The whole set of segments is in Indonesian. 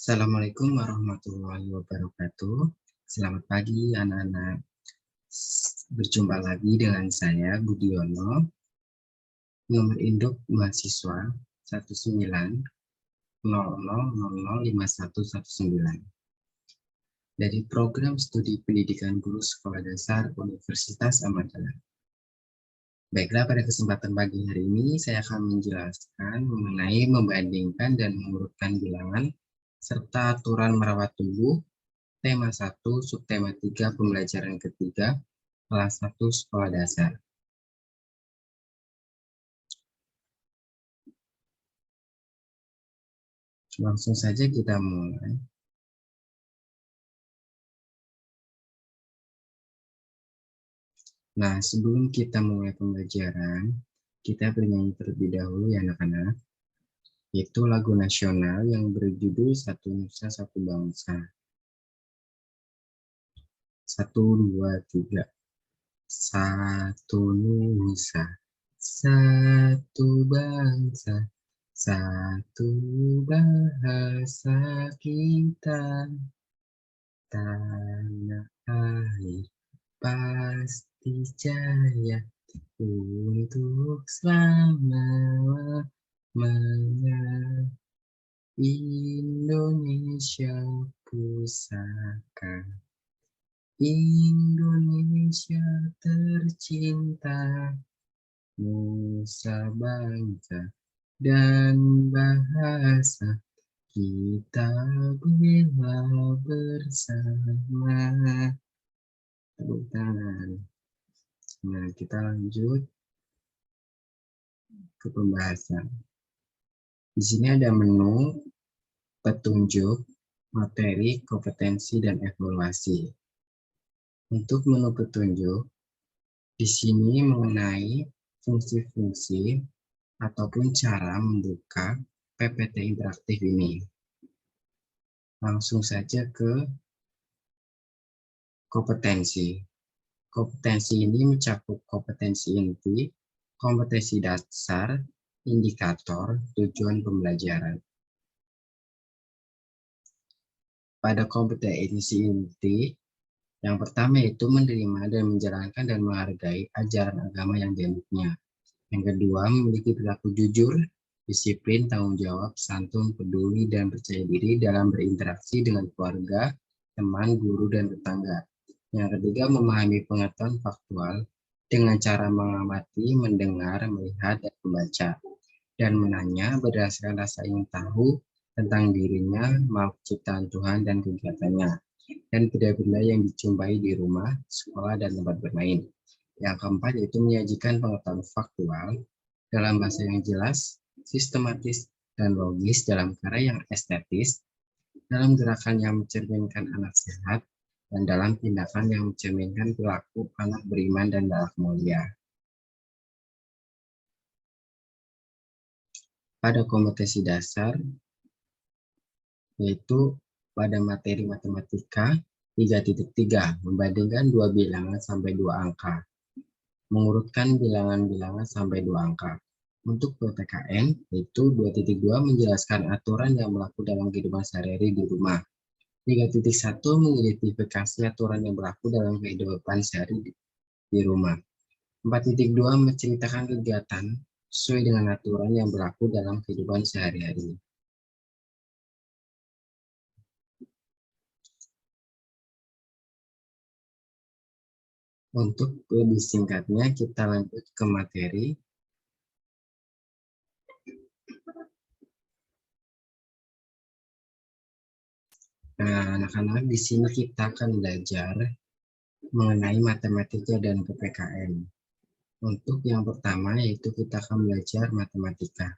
Assalamualaikum warahmatullahi wabarakatuh. Selamat pagi anak-anak. Berjumpa lagi dengan saya Budiono, nomor induk mahasiswa 190005119 dari program studi pendidikan guru sekolah dasar Universitas Ahmad Yani. Baiklah, pada kesempatan pagi hari ini saya akan menjelaskan mengenai membandingkan dan mengurutkan bilangan serta aturan merawat tubuh. Tema 1, subtema 3, pembelajaran ketiga, kelas 1 sekolah dasar. Langsung saja kita mulai. Nah, sebelum kita mulai pembelajaran, kita bernyanyi terlebih dahulu ya anak-anak. Itu lagu nasional yang berjudul Satu Nusa Satu Bangsa. 1, 2, 3. Satu Nusa, satu bangsa, satu bahasa kita, tanah air pasti jaya untuk selama-lamanya. Indonesia pusaka, Indonesia tercinta, nusa bangsa dan bahasa kita bela bersama. Tepuk tangan. Nah, kita lanjut ke pembahasan. Di sini ada menu, petunjuk, materi, kompetensi, dan evaluasi. Untuk menu petunjuk, di sini mengenai fungsi-fungsi ataupun cara membuka PPT interaktif ini. Langsung saja ke kompetensi. Kompetensi ini mencakup kompetensi inti, kompetensi dasar, indikator, tujuan pembelajaran. Pada kompetensi inti, yang pertama yaitu menerima dan menjalankan dan menghargai ajaran agama yang dianutnya. Yang kedua, memiliki perilaku jujur, disiplin, tanggung jawab, santun, peduli, dan percaya diri dalam berinteraksi dengan keluarga, teman, guru, dan tetangga. Yang ketiga, memahami pengetahuan faktual dengan cara mengamati, mendengar, melihat, dan membaca, dan menanya berdasarkan rasa ingin tahu tentang dirinya, makhluk ciptaan Tuhan, dan kegiatannya, dan benda-benda yang dijumpai di rumah, sekolah, dan tempat bermain. Yang keempat yaitu menyajikan pengetahuan faktual dalam bahasa yang jelas, sistematis, dan logis dalam karya yang estetis, dalam gerakan yang mencerminkan anak sehat, dan dalam tindakan yang mencerminkan perilaku anak beriman dan berakhlak mulia. Pada kompetensi dasar, yaitu pada materi matematika 3.3, membandingkan dua bilangan sampai dua angka, mengurutkan bilangan-bilangan sampai dua angka. Untuk PPKN, yaitu 2.2 menjelaskan aturan yang berlaku dalam kehidupan sehari-hari di rumah. 3.1 mengidentifikasi aturan yang berlaku dalam kehidupan sehari di rumah. 4.2 menceritakan kegiatan sesuai dengan aturan yang berlaku dalam kehidupan sehari-hari. Untuk lebih singkatnya, kita lanjut ke materi. Nah, anak-anak, di sini kita akan belajar mengenai matematika dan PPKN. Untuk yang pertama, yaitu kita akan belajar matematika.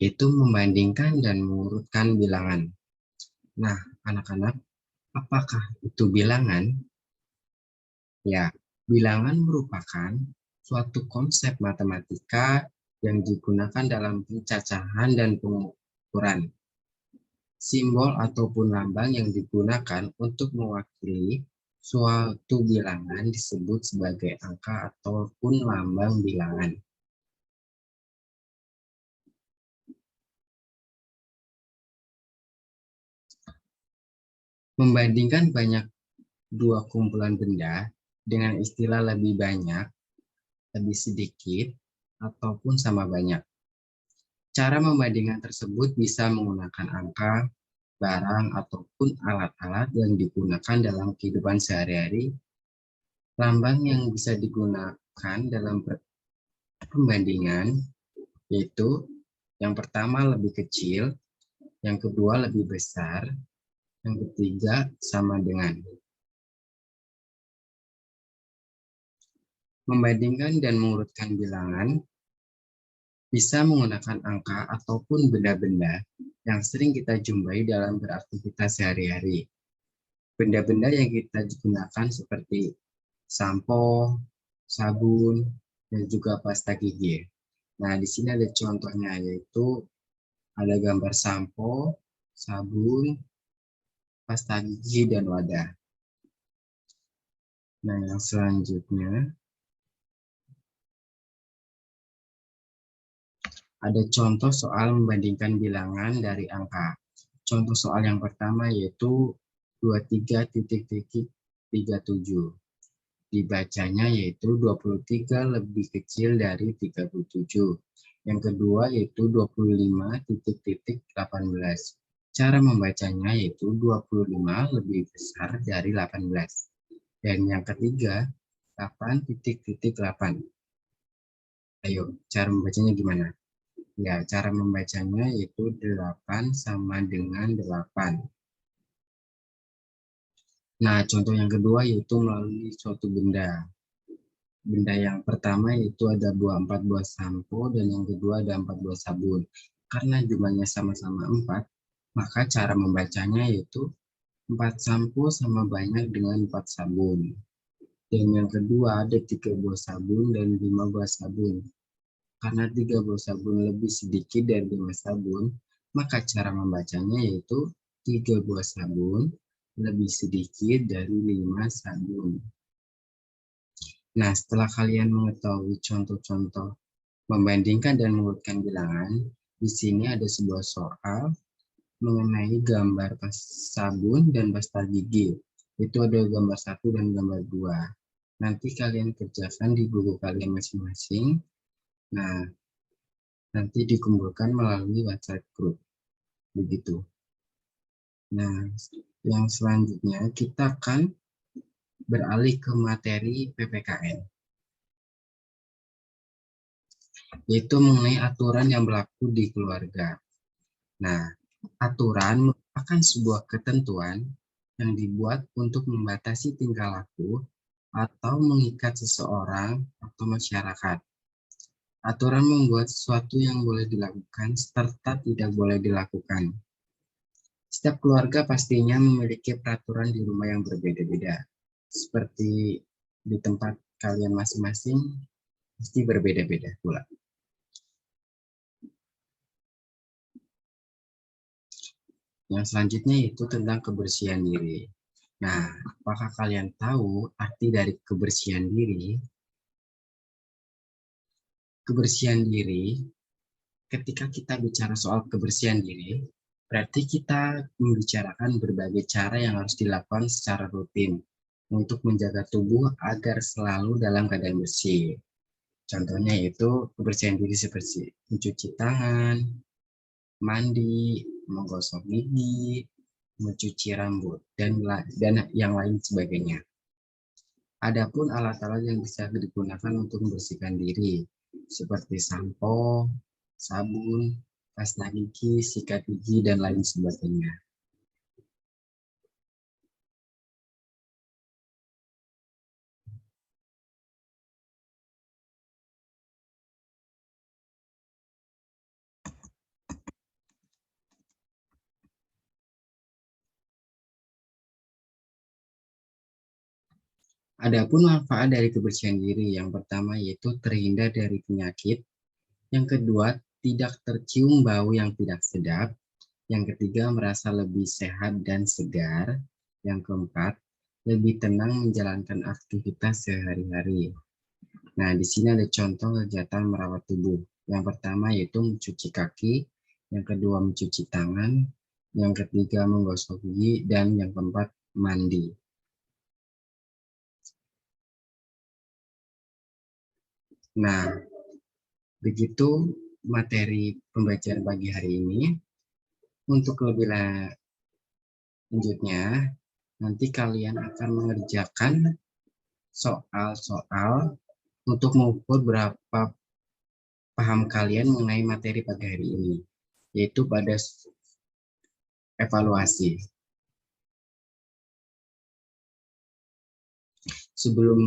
Itu membandingkan dan mengurutkan bilangan. Nah, anak-anak, apakah itu bilangan? Ya, bilangan merupakan suatu konsep matematika yang digunakan dalam pencacahan dan pengukuran. Simbol ataupun lambang yang digunakan untuk mewakili suatu bilangan disebut sebagai angka ataupun lambang bilangan. Membandingkan banyak dua kumpulan benda dengan istilah lebih banyak, lebih sedikit, ataupun sama banyak. Cara membandingkan tersebut bisa menggunakan angka, barang, ataupun alat-alat yang digunakan dalam kehidupan sehari-hari. Lambang yang bisa digunakan dalam pembandingan yaitu yang pertama lebih kecil, yang kedua lebih besar, yang ketiga sama dengan. Membandingkan dan mengurutkan bilangan bisa menggunakan angka ataupun benda-benda yang sering kita jumpai dalam beraktivitas sehari-hari. Benda-benda yang kita gunakan seperti sampo, sabun, dan juga pasta gigi. Nah, di sini ada contohnya, yaitu ada gambar sampo, sabun, pasta gigi, dan wadah. Nah, yang selanjutnya ada contoh soal membandingkan bilangan dari angka. Contoh soal yang pertama yaitu 23.37. Dibacanya yaitu 23 lebih kecil dari 37. Yang kedua yaitu 25.18. Cara membacanya yaitu 25 lebih besar dari 18. Dan yang ketiga 8.8. Ayo, cara membacanya gimana? Ya, cara membacanya yaitu 8 sama dengan 8. Nah, contoh yang kedua yaitu melalui suatu benda. Benda yang pertama yaitu ada 4 buah sampo dan yang kedua ada 4 buah sabun. Karena jumlahnya sama-sama 4, maka cara membacanya yaitu 4 sampo sama banyak dengan 4 sabun. Dan yang kedua ada 3 buah sabun dan 5 buah sabun. Karena 3 buah sabun lebih sedikit dari 5 sabun, maka cara membacanya yaitu 3 buah sabun lebih sedikit dari 5 sabun. Nah, setelah kalian mengetahui contoh-contoh membandingkan dan mengurutkan bilangan, di sini ada sebuah soal mengenai gambar sabun dan pasta gigi. Itu ada gambar 1 dan gambar 2. Nanti kalian kerjakan di buku kalian masing-masing. Nah, nanti dikumpulkan melalui WhatsApp group. Begitu. Nah, yang selanjutnya kita akan beralih ke materi PPKN, yaitu mengenai aturan yang berlaku di keluarga. Nah, aturan merupakan sebuah ketentuan yang dibuat untuk membatasi tingkah laku atau mengikat seseorang atau masyarakat. Aturan membuat sesuatu yang boleh dilakukan serta tidak boleh dilakukan. Setiap keluarga pastinya memiliki peraturan di rumah yang berbeda-beda. Seperti di tempat kalian masing-masing, pasti berbeda-beda pula. Yang selanjutnya itu tentang kebersihan diri. Nah, apakah kalian tahu arti dari kebersihan diri? Kebersihan diri, ketika kita bicara soal kebersihan diri, berarti kita membicarakan berbagai cara yang harus dilakukan secara rutin untuk menjaga tubuh agar selalu dalam keadaan bersih. Contohnya yaitu kebersihan diri seperti mencuci tangan, mandi, menggosok gigi, mencuci rambut, dan yang lain sebagainya. Adapun alat-alat yang bisa digunakan untuk membersihkan diri, seperti sampo, sabun, pasta gigi, sikat gigi, dan lain sebagainya. Adapun manfaat dari kebersihan diri, yang pertama yaitu terhindar dari penyakit, yang kedua tidak tercium bau yang tidak sedap, yang ketiga merasa lebih sehat dan segar, yang keempat lebih tenang menjalankan aktivitas sehari-hari. Nah, di sini ada contoh kegiatan merawat tubuh. Yang pertama yaitu mencuci kaki, yang kedua mencuci tangan, yang ketiga menggosok gigi, dan yang keempat mandi. Nah, begitu materi pembelajaran pagi hari ini. Untuk lebih lanjutnya, nanti kalian akan mengerjakan soal-soal untuk mengukur berapa paham kalian mengenai materi pagi hari ini, yaitu pada evaluasi. Sebelum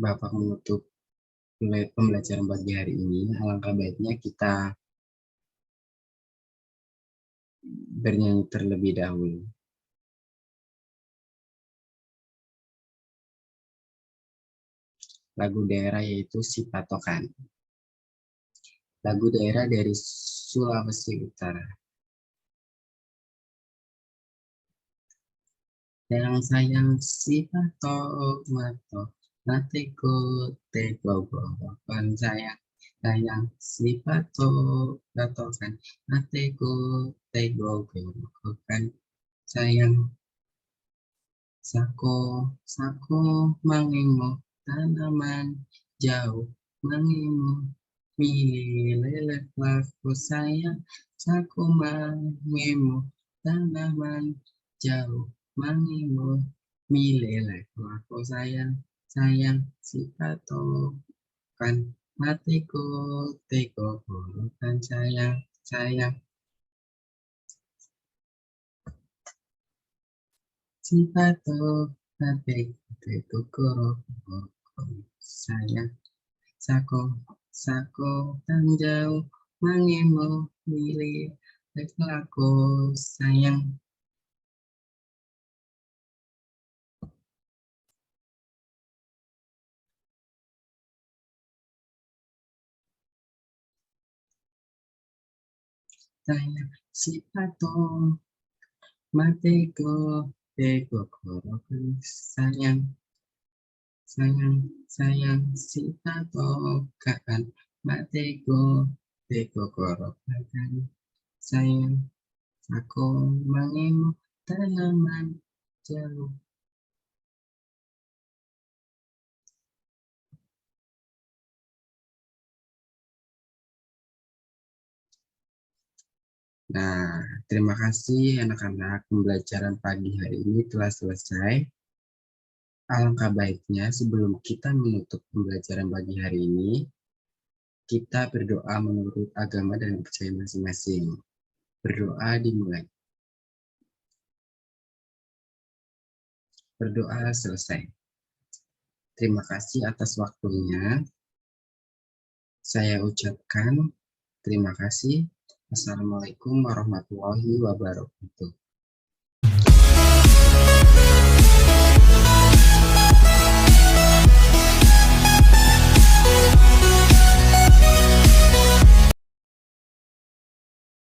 Bapak menutup pembelajaran pagi hari ini, alangkah baiknya kita bernyanyi terlebih dahulu. Lagu daerah yaitu Si Patokan. Lagu daerah dari Sulawesi Utara. Yang sayang si patok matok, nateko teko kan sayang si patok patokan, nateko teko kan sayang sako sako mangemo tanaman jauh mangemo milih laku sayang sako mangemo tanaman jauh mangemo milih laku sayang sayang si patokan matiku teko kan sayang sayang si patok matiku teko sayang sako sako tanjau mangemo milih laku sayang. Sayang si patok mateko teko korokan sayang sayang sayang si patokan mateko teko korokan sayang aku mangemo tanaman jauh. Nah, terima kasih anak-anak, pembelajaran pagi hari ini telah selesai. Alangkah baiknya sebelum kita menutup pembelajaran pagi hari ini, kita berdoa menurut agama dan kepercayaan masing-masing. Berdoa dimulai. Berdoa selesai. Terima kasih atas waktunya. Saya ucapkan terima kasih. Assalamualaikum warahmatullahi wabarakatuh.